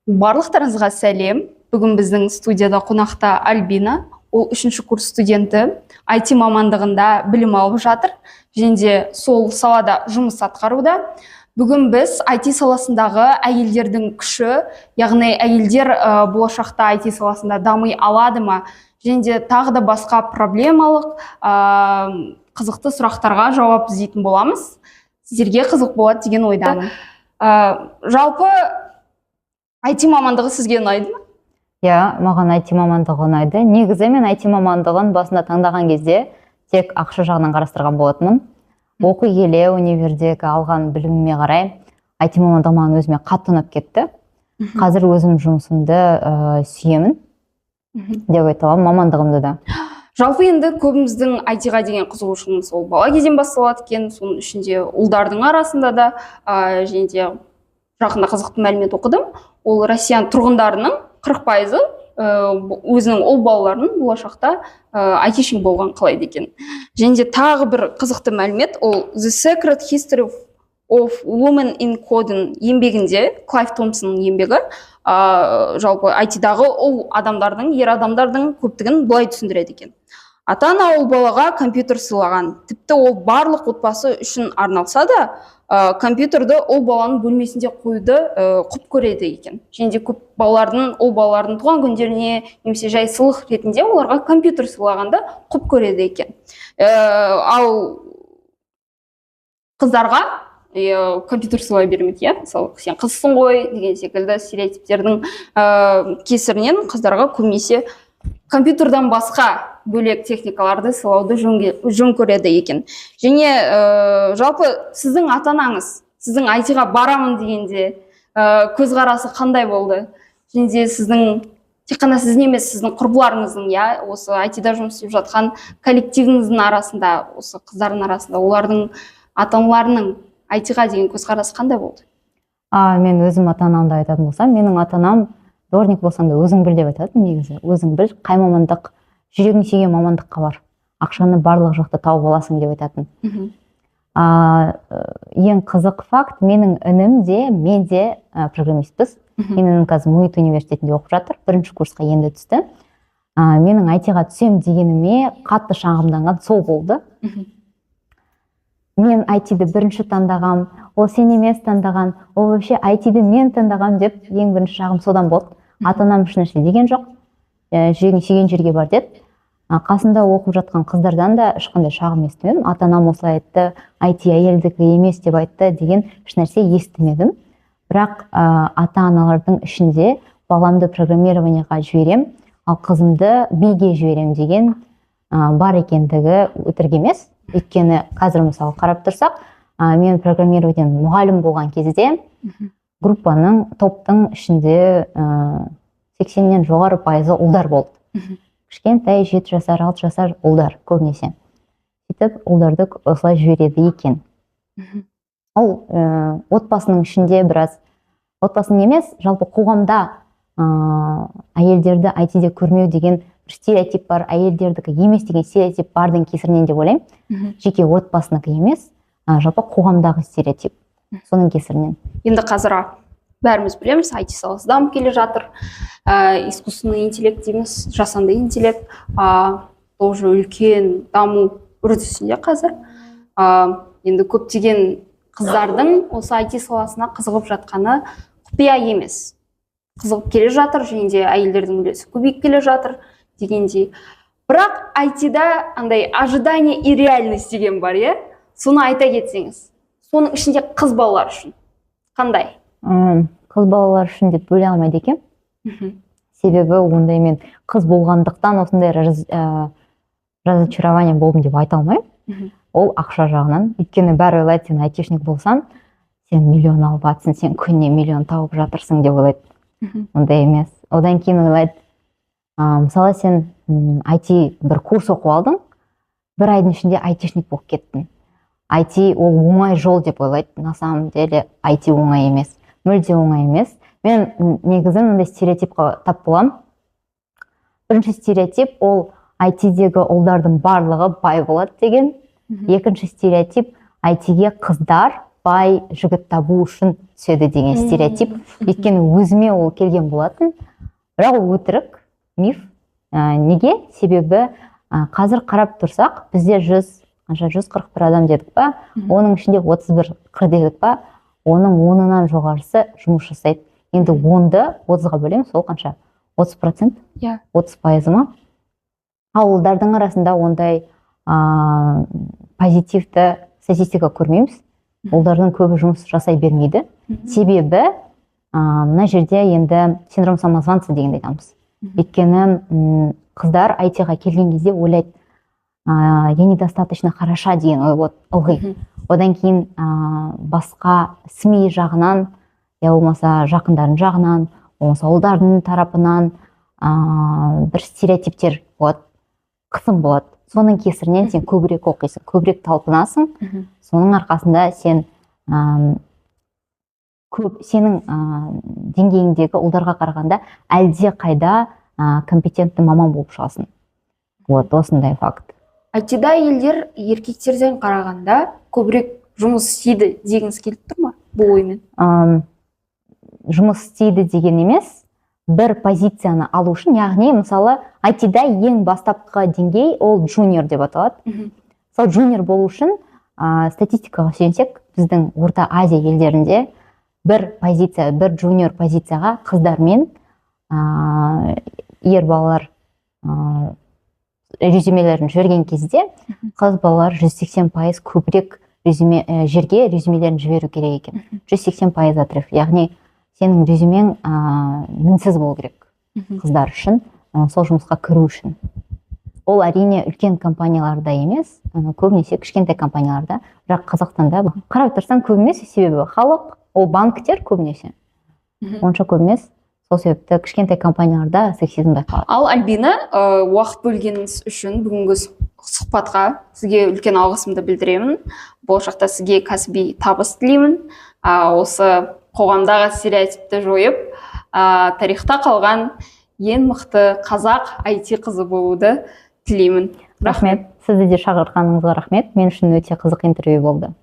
Барлықтарыңызға сәлем. Бүгін біздің студияда қонақта Альбина. Ол 3-ші курс студенті. IT мамандығында білім алып жатыр. Және де сол салада жұмыс атқаруда. Бүгін біз IT саласындағы әйелдердің күші, яғни әйелдер болашақта IT саласында дамый алады ма? Және де тағы да басқа проблемалық, қызықты сұрақтарға жауап іздейтін боламыз. Сіздерге қызық болады деген ойдамын. Жалпы IT мамандығы сізге ұнайды ма? Маған IT мамандығы ұнайды. Негізі мен IT мамандығын басында таңдаған кезде тек ақша жағынан қарастырған болатынмын. Оқи келе универдегі алған біліміме қарай IT мамандығы маған өзіме қатты ұнап кетті. Қазір өзім жұмысымды сүйемін деп айта аламын, мамандығымды да. Жалпы енді көбіміздің IT-ға деген қызығушылығымыз ол бала кезден басталады екен, соның ішінде ұлдардың арасында да және де жақында қызықты мәлімет оқыдым. Ол Россиян тұрғындарының 40% өзінің ұл балаларының болашақта айтишник болған қалайды екен. Және де тағы бір қызықты мәлімет, ол The Secret History of Women in Coding еңбегінде, Клайв Томпсонның еңбегі, жалпы IT-дағы ұл адамдардың, ер адамдардың көптігін былай түсіндіреді екен. Ата-ана ұл балаға компьютер сыйлаған, тіпті ол барлық отбасы үшін арналса да, компьютерді ұл баланың бөлмесінде қойды құп көреді екен. Және де көп ұл балалардың туған күндеріне немесе жай сыйлық ретінде оларға компьютер сыйлағанда құп көреді екен. Ал қыздарға компьютер сыйлай бермейді, мысалы, сен қызсың ғой деген секілді стереотиптердің кесірінен қыздарға көбінесе компьютердан басқа бөлек техникаларды сыйлауды жөн көреді екен. Және жалпы сіздің ата-анаңыз, сіздің IT-ға барамын дегенде көзқарасы қандай болды? Және де сіздің, тек қана сіздің емес, сіздің құрбыларыңыздың, осы IT-да жұмыс істеп жатқан коллективіңіздің арасында, осы қыздардың арасында, олардың ата-аналарының IT-ға деген көзқарасы қандай болды? Мен өзім ата-анамды айтатын болсам, менің ата-анам дворник болсаң да өзің біл деп айтады. Негізі өзің біл, қай мамандық, жүрегің сүйген мамандыққа бар, ақшаны барлық жақта тауып аласың деп айтатын. Ең қызық факт, менің інім де, мен де программистпіз. Менің інім қазір МУИТ университетінде оқып жатыр, 1-ші курсқа енді түсті. Менің IT-ға түсем дегеніме қатты шағымданған сол болды. Мен IT-ді бірінші таңдағам, ол сен емес таңдаған, ол вообще IT-ді мен таңдағам деп ең бірінші шағым содан болды. Ата-анам ешнәрсе деген жоқ, жүрегің сүйген жерге бар деді. Қасында оқып жатқан қыздардан да ешқандай шағым естімедім. Ата-анам осылай айтты, IT әйелдікі емес деп айтты деген ешнәрсе естімедім. Бірақ ата-аналардың ішінде баламды программированияға жіберем, ал қызымды биге жіберем деген бар екендігі өтірік емес. Өйткені қазір мысалы қарап тұрсақ, мен программированиядан мұғалім болған кезде группаның, топтың ішінде 80-нен жоғары пайызы ұлдар болды. Кішкентай 7 жасар, 6 жасар ұлдар көбінесе. Сөйтіп, ұлдарды осылай жібереді екен. Ол отбасының ішінде біраз, отбасының емес, жалпы қоғамда әйелдерді IT-де көрмеу деген бір стереотип бар, әйелдердікі емес деген стереотип бардың кесірінен деп ойлаймын. Жеке отбасынікі емес, жалпы қоғамдағы стереотип. Соның кесірінен. Енді қазір бәріміз білеміз, IT саласы дамып келе жатыр. Искусственный интеллект дейміз, жасанды интеллект тоже үлкен даму үрдісінде қазір. Енді көптеген қыздардың осы IT саласына қызығып жатқаны құпия емес. Қызығып келе жатыр, және де әйелдердің үлесі көбейіп келе жатыр дегендей. Бірақ IT-да андай ожидание и реальность деген бар, соны айта кетсеңіз. Соның ішінде қыз балалар үшін қандай? Қыз балалар үшін деп бөле алмайды екен. Себебі ондай мен қыз болғандықтан осындай разочарование болдым деп айта алмаймын. Ол ақша жағынан. Өйткені бәрі ойлайды, сен айтишник болсаң, сен миллион алып жатсың, сен күніне миллион тауып жатырсың деп ойлайды. Ондай емес. Одан кейін ойлайды, мысалы сен IT бір курс оқып алдың, бір айдың ішінде айтишник болып кеттің. IT ол оңай жол деп ойлайды. На самом деле IT оңай емес, мүлде оңай емес. Мен негізі мынандай стереотипқа тап боламын. Бірінші стереотип ол IT-дегі ұлдардың барлығы бай болады деген. Екінші стереотип IT-ге қыздар бай жігіт табу үшін түседі деген стереотип. Өйткені өзіме ол келген болатын. Бірақ ол өтірік, миф. Неге? Себебі қазір қарап тұрсақ, бізде 141 адам дедік па, оның ішінде 31 қыр дедік па, оның 10-нан жоғарысы жұмыс жасайды. Енді 10-ды 30-ға бөлеміз, сол қанша? 30%? 30% ма? Ауылдардың арасында ондай позитивті статистика көрмейміз. Олардың көбі жұмыс жасай бермейді. Себебі мына жерде енді синдром самозванца дегенді айтамыз. Өйткені қыздар IT-ға келген кезде ойлайды, я недостаточно хороша деген ой ылғи. Одан кейін басқа СМИ жағынан, я болмаса жақындардың жағынан, болмаса ауылдардың тарапынан бір стереотиптер болады, қысым болады. Соның кесірінен сен көбірек оқисың, көбірек талпынасың. Соның арқасында сенің деңгейіңдегі ұлдарға қарағанда әлде қайда компетентті маман болып шығасың. Осындай факт. IT-да әйелдер еркектерден қарағанда көбірек жұмыс істейді дегіңіз келіп тұр ма бұл оймен? Жұмыс істейді деген емес, бір позицияны алу үшін, яғни мысалы IT-да ең бастапқы деңгей ол джуниор деп аталады. Сол джуниор болу үшін статистикаға сүйенсек, біздің Орта Азия елдерінде бір джуниор позицияға қыздар мен ер балалар резюмелерін жіберген кезде, қыз балалар 180% көбірек жерге резюмелерін жіберу керек екен. 180% отрыв, яғни сенің резюмең мінсіз болу керек қыздар үшін, сол жұмысқа кіру үшін. Ол әрине үлкен компанияларда емес, көбінесе кішкентай компанияларда, бірақ Қазақстанда қарап тұрсаң көп емес, себебі халық, ол банктер көбінесе. Онша көп емес, сол себепті кішкентай компанияларда сексизм байқалады. Ал Альбина, уақыт бөлгеніңіз үшін бүгінгі сұхбатқа сізге үлкен алғысымды білдіремін. Болашақта сізге кәсіби табыс тілеймін. Осы қоғамдағы стереотипті жойып, тарихта қалған ең мықты қазақ IT қызы болуды тілеймін. Рахмет. Сізді де шақырғаныңызға рахмет. Мен үшін өте қызық интервью болды.